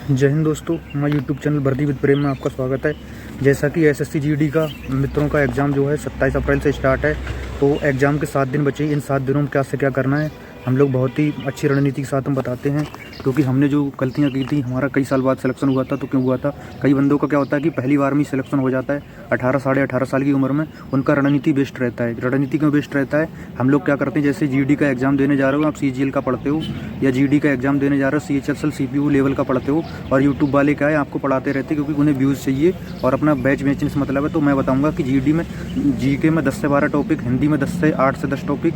जय हिंद दोस्तों, मैं यूट्यूब चैनल वर्दी विद प्रेम में आपका स्वागत है। जैसा कि एसएससी जीडी का मित्रों का एग्ज़ाम जो है 27 अप्रैल से स्टार्ट है, तो एग्ज़ाम के 7 दिन बचे। इन 7 दिनों में क्या से क्या करना है हम लोग बहुत ही अच्छी रणनीति के साथ हम बताते हैं, क्योंकि हमने जो गलतियां की थी, हमारा कई साल बाद सिलेक्शन हुआ था। तो क्यों हुआ था? कई बंदों का क्या होता है कि पहली बार में सिलेक्शन हो जाता है 18 साढ़े 18 साल की उम्र में। उनका रणनीति बेस्ट रहता है। रणनीति क्यों बेस्ट रहता है? हम लोग क्या करते हैं, जैसे जीडी का एग्ज़ाम देने जा रहे हो, आप सीजीएल का पढ़ते हो, या जीडी का एग्ज़ाम देने जा रहे हो सीएचएसएल सीपीयू लेवल का पढ़ते हो, और यूट्यूब वाले क्या है आपको पढ़ाते रहते हैं, क्योंकि उन्हें व्यूज़ चाहिए और अपना बैच बेचने से मतलब है। तो मैं बताऊँगा कि जीडी में जीके में 10 से 12 टॉपिक, हिंदी में 10 से 8 से 10 टॉपिक,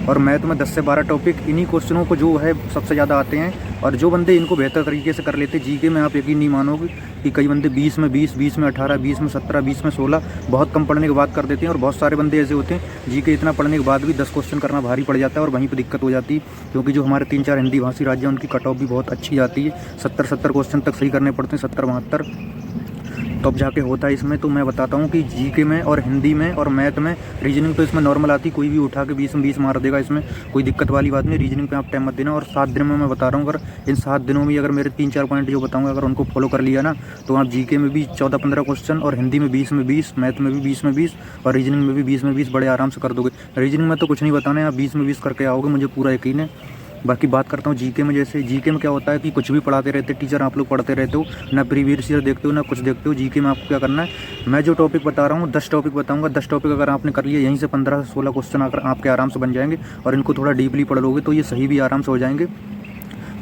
और मैथ में 10 से 12 टॉपिक। इन्हीं क्वेश्चनों को जो है सबसे ज़्यादा आते हैं, और जो बंदे इनको बेहतर तरीके से कर लेते हैं जीके में, आप यकीन नहीं मानोगे कि कई बंदे 20 में 20, 20 में 18, 20 में 17, 20 में 16 बहुत कम पढ़ने के बाद कर देते हैं। और बहुत सारे बंदे ऐसे होते हैं जीके इतना पढ़ने के बाद भी 10 क्वेश्चन करना भारी पड़ जाता है, और वहीं पर दिक्कत हो जाती है, क्योंकि जो हमारे 3-4 हिंदी भाषी राज्य हैं उनकी कट ऑफ भी बहुत अच्छी जाती है। 70 क्वेश्चन तक सही करने पड़ते हैं, 70-72 तब जाके होता है इसमें। तो मैं बताता हूँ कि जीके में और हिंदी में और मैथ में, रीजनिंग तो इसमें नॉर्मल आती, कोई भी उठा के 20 में 20 मार देगा, इसमें कोई दिक्कत वाली बात नहीं। रीजनिंग पे आप टाइम मत देना। और 7 दिन में मैं बता रहा हूँ, अगर इन 7 दिनों में अगर मेरे 3-4 पॉइंट जो बताऊँगा अगर उनको फॉलो कर लिया ना, तो आप जीके में भी 14-15 क्वेश्चन, और हिंदी में 20 में 20, मैथ में भी 20 में 20, और रीजनिंग में भी 20 में 20 बड़े आराम से कर दोगे। रीजनिंग में तो कुछ नहीं बताना है, आप 20 में 20 करके आओगे, मुझे पूरा यकीन है। बाकी बात करता हूँ जीके में। जैसे जीके में क्या होता है कि कुछ भी पढ़ाते रहते टीचर, आप लोग पढ़ते रहते हो ना, प्रीवियस ईयर देखते हो ना कुछ देखते हो। जीके में आपको क्या करना है, मैं जो टॉपिक बता रहा हूँ 10 टॉपिक बताऊँगा। 10 टॉपिक अगर आपने कर लिए, यहीं से 15 से 16 क्वेश्चन आकर आपके आराम से बन जाएंगे, और इनको थोड़ा डीपली पढ़ लोगे तो ये सही भी आराम से हो जाएंगे।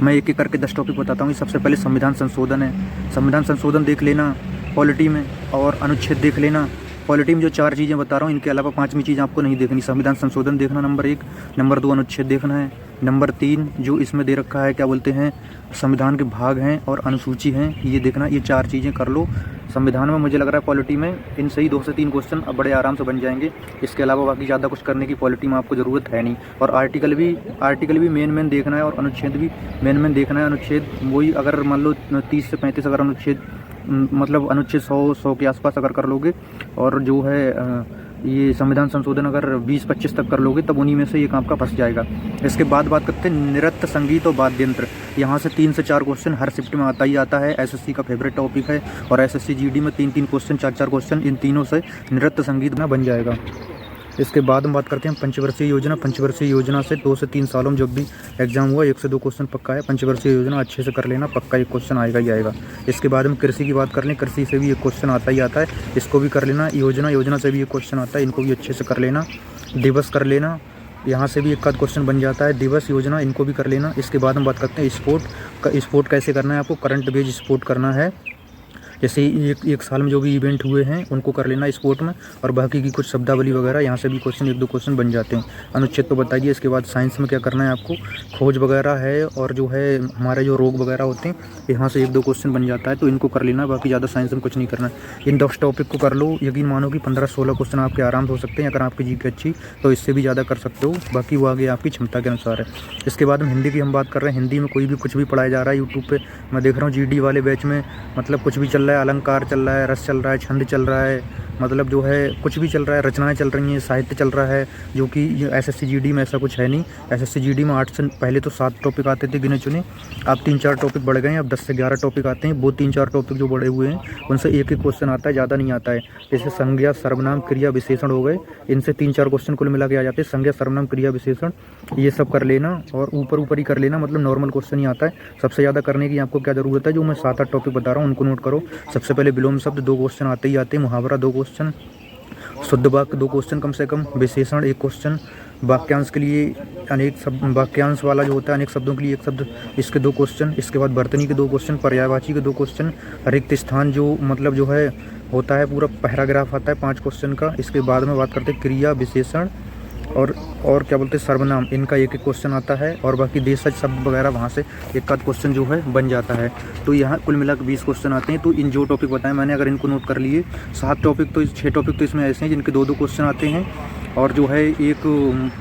मैं एक एक करके 10 टॉपिक बताता हूँ। सबसे पहले संविधान संशोधन है, संविधान संशोधन देख लेना पॉलिटी में, और अनुच्छेद देख लेना। पॉलिटी में जो 4 चीज़ें बता रहा हूँ, इनके अलावा 5वीं चीज़ आपको नहीं देखनी। संविधान संशोधन देखना नंबर 1, नंबर 2 अनुच्छेद देखना है, नंबर 3 जो इसमें दे रखा है क्या बोलते हैं, संविधान के भाग हैं और अनुसूची हैं, ये देखना। ये 4 चीज़ें कर लो। संविधान में मुझे लग रहा है पॉलिटी में इनसे ही 2 से 3 क्वेश्चन अब बड़े आराम से बन जाएंगे। इसके अलावा बाकी ज़्यादा कुछ करने की पॉलिटी में आपको ज़रूरत है नहीं। और आर्टिकल भी मेन देखना है, और अनुच्छेद भी मेन देखना है। अनुच्छेद वही अगर मान लो 30 से 35 अगर अनुच्छेद, मतलब अनुच्छेद 100 के आसपास अगर कर लोगे, और जो है ये संविधान संशोधन अगर 20-25 तक कर लोगे, तब उन्हीं में से एक आपका फंस जाएगा। इसके बाद बात करते हैं नृत्य, संगीत और वाद्य यंत्र। यहाँ से 3 से 4 क्वेश्चन हर शिफ्ट में आता ही आता है। एसएससी का फेवरेट टॉपिक है, और एसएससी जीडी में 3-3 क्वेश्चन, 4-4 क्वेश्चन इन तीनों से नृत्य संगीत ना बन जाएगा। इसके बाद हम बात करते हैं पंचवर्षीय योजना। पंचवर्षीय योजना से 2 से 3 सालों में जब भी एग्जाम हुआ 1 से 2 क्वेश्चन पक्का है। पंचवर्षीय योजना अच्छे से कर लेना, पक्का 1 क्वेश्चन आएगा ही आएगा। इसके बाद हम कृषि की बात कर लें, कृषि से भी 1 क्वेश्चन आता ही आता है, इसको भी कर लेना। योजना से भी 1 क्वेश्चन आता है, इनको भी अच्छे से कर लेना। दिवस कर लेना, यहाँ से भी 1 आध क्वेश्चन बन जाता है। दिवस योजना इनको भी कर लेना। इसके बाद हम बात करते हैं स्पोर्ट कैसे करना है आपको। करंट बेस्ड स्पोर्ट करना है, जैसे एक साल में जो भी इवेंट हुए हैं उनको कर लेना स्पोर्ट में, और बाकी की कुछ शब्दावली वगैरह यहाँ से भी क्वेश्चन 1-2 क्वेश्चन बन जाते हैं। अनुच्छेद तो बताइए। इसके बाद साइंस में क्या करना है आपको, खोज वगैरह है, और जो है हमारे जो रोग वगैरह होते हैं यहाँ से 1-2 क्वेश्चन बन जाता है, तो इनको कर लेना। बाकी ज़्यादा साइंस में कुछ नहीं करना है। इन 10 टॉपिक को कर लो, यकीन मानो कि 15-16 क्वेश्चन आपके आराम से हो सकते हैं। अगर आपकी जीके अच्छी तो इससे भी ज़्यादा कर सकते हो, बाकी वो आगे आपकी क्षमता के अनुसार है। इसके बाद हम हिंदी की हम बात कर रहे हैं। हिंदी में कोई भी कुछ भी पढ़ाया जा रहा है यूट्यूब पर। मैं देख रहा हूँ जीडी वाले बैच में मतलब कुछ भी चल रहा है, अलंकार चल रहा है, रस चल रहा है, छंद चल रहा है, मतलब जो है कुछ भी चल रहा है, रचनाएं चल रही हैं, साहित्य चल रहा है, जो कि एसएससी जीडी में ऐसा कुछ है नहीं। एसएससी जीडी में 8 से पहले तो 7 टॉपिक आते थे गिने चुने, अब 3-4 टॉपिक बढ़ गए हैं, अब 10 से 11 टॉपिक आते हैं। वो 3-4 टॉपिक जो बढ़े हुए हैं उनसे 1-1 क्वेश्चन आता है, ज़्यादा नहीं आता है। जैसे संज्ञा, सर्वनाम, क्रिया, विशेषण हो गए, इनसे 3-4 क्वेश्चन कुल मिला के आ जाते हैं। संज्ञा, सर्वनाम, क्रिया, विशेषण ये सब कर लेना, और ऊपर ही कर लेना, मतलब नॉर्मल क्वेश्चन ही आता है। सबसे ज़्यादा करने की आपको क्या ज़रूरत है, जो मैं 7-8 टॉपिक बता रहा हूँ उनको नोट करो। सबसे पहले विलोम शब्द 2 क्वेश्चन आते ही आते हैं, मुहावरा 2 क्वेश्चन, शुद्ध वाक्य 2 क्वेश्चन कम से कम, विशेषण 1 क्वेश्चन, वाक्यांश के लिए अनेक शब्द, वाक्यांश वाला जो होता है अनेक शब्दों के लिए 1 शब्द, इसके 2 क्वेश्चन। इसके बाद वर्तनी के 2 क्वेश्चन, पर्यायवाची के 2 क्वेश्चन, रिक्त स्थान जो मतलब जो है होता है पूरा पैराग्राफ आता है 5 क्वेश्चन का। इसके बाद में बात करते हैं क्रिया, विशेषण और क्या बोलते हैं सर्वनाम, इनका 1-1 क्वेश्चन आता है, और बाकी देशज शब्द वगैरह वहाँ से 1 आध क्वेश्चन जो है बन जाता है। तो यहाँ कुल मिलाकर 20 क्वेश्चन आते हैं। तो इन जो टॉपिक बताए मैंने, अगर इनको नोट कर लिए, 7 टॉपिक तो 6 टॉपिक तो इसमें ऐसे हैं जिनके 2-2 क्वेश्चन आते हैं, और जो है एक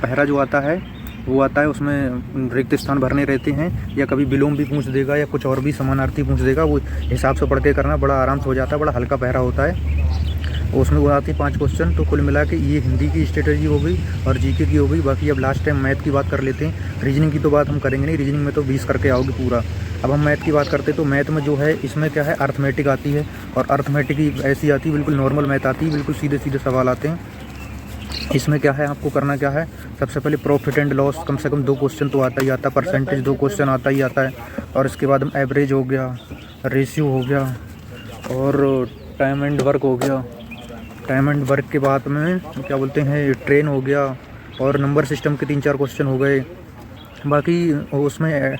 पहरा जो आता है वो आता है, उसमें रिक्त स्थान भरने रहते हैं, या कभी विलोम भी पूछ देगा, या कुछ और भी समानार्थी पूछ देगा, वो हिसाब से पढ़ के करना, बड़ा आराम से हो जाता है, बड़ा हल्का पहरा होता है। उसमें वो आती है 5 क्वेश्चन। तो कुल मिला के ये हिंदी की स्ट्रेटजी हो गई और जीके की हो गई। बाकी अब लास्ट टाइम मैथ की बात कर लेते हैं। रीजनिंग की तो बात हम करेंगे नहीं, रीजनिंग में तो 20 करके आओगे पूरा। अब हम मैथ की बात करते तो मैथ में जो है इसमें क्या है, अर्थमेटिक आती है, और अर्थमेटिक ही ऐसी आती है, बिल्कुल नॉर्मल मैथ आती है, बिल्कुल सीधे सीधे सवाल आते हैं। इसमें क्या है, आपको करना क्या है, सबसे पहले प्रॉफिट एंड लॉस कम से कम 2 क्वेश्चन तो आता ही आता है, परसेंटेज 2 क्वेश्चन आता ही आता है, और इसके बाद हम एवरेज हो गया, रेशियो हो गया, और टाइम एंड वर्क हो गया। टाइम एंड वर्क के बाद में क्या बोलते हैं, ट्रेन हो गया, और नंबर सिस्टम के 3-4 क्वेश्चन हो गए। बाकी उसमें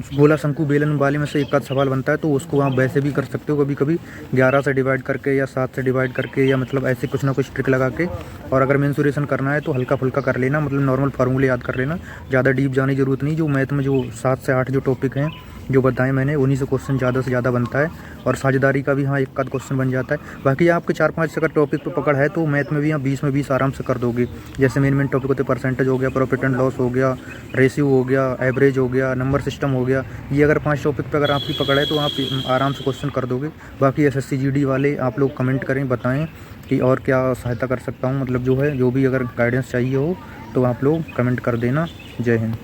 गोला शंकु बेलन वाले में से एक आध सवाल बनता है, तो उसको आप वैसे भी कर सकते हो, कभी कभी 11 से डिवाइड करके या 7 से डिवाइड करके, या मतलब ऐसे कुछ ना कुछ ट्रिक लगा के। और अगर मेंसुरेशन करना है तो हल्का फुल्का कर लेना, मतलब नॉर्मल फार्मूले याद कर लेना, ज़्यादा डीप जाने की ज़रूरत नहीं। जो मैथ में जो 7 से 8 जो टॉपिक हैं जो बताएं मैंने, उन्हीं से क्वेश्चन ज़्यादा से ज़्यादा बनता है, और साझेदारी का भी हाँ एक आध क्वेश्चन बन जाता है। बाकी आपके 4-5 अगर टॉपिक पर पकड़ है तो मैथ में भी आप 20 में 20 आराम से कर दोगे। जैसे मेन टॉपिक होते परसेंटेज हो गया, प्रॉफिट एंड लॉस हो गया, रेशियो हो गया, एवरेज हो गया, नंबर सिस्टम हो गया। ये अगर 5 टॉपिक पे अगर आपकी पकड़ है तो आप आराम से क्वेश्चन कर दोगे। बाकी एसएससी जीडी वाले आप लोग कमेंट करें, बताएं कि और क्या सहायता कर सकता हूँ, मतलब जो है, जो भी अगर गाइडेंस चाहिए हो तो आप लोग कमेंट कर देना। जय हिंद।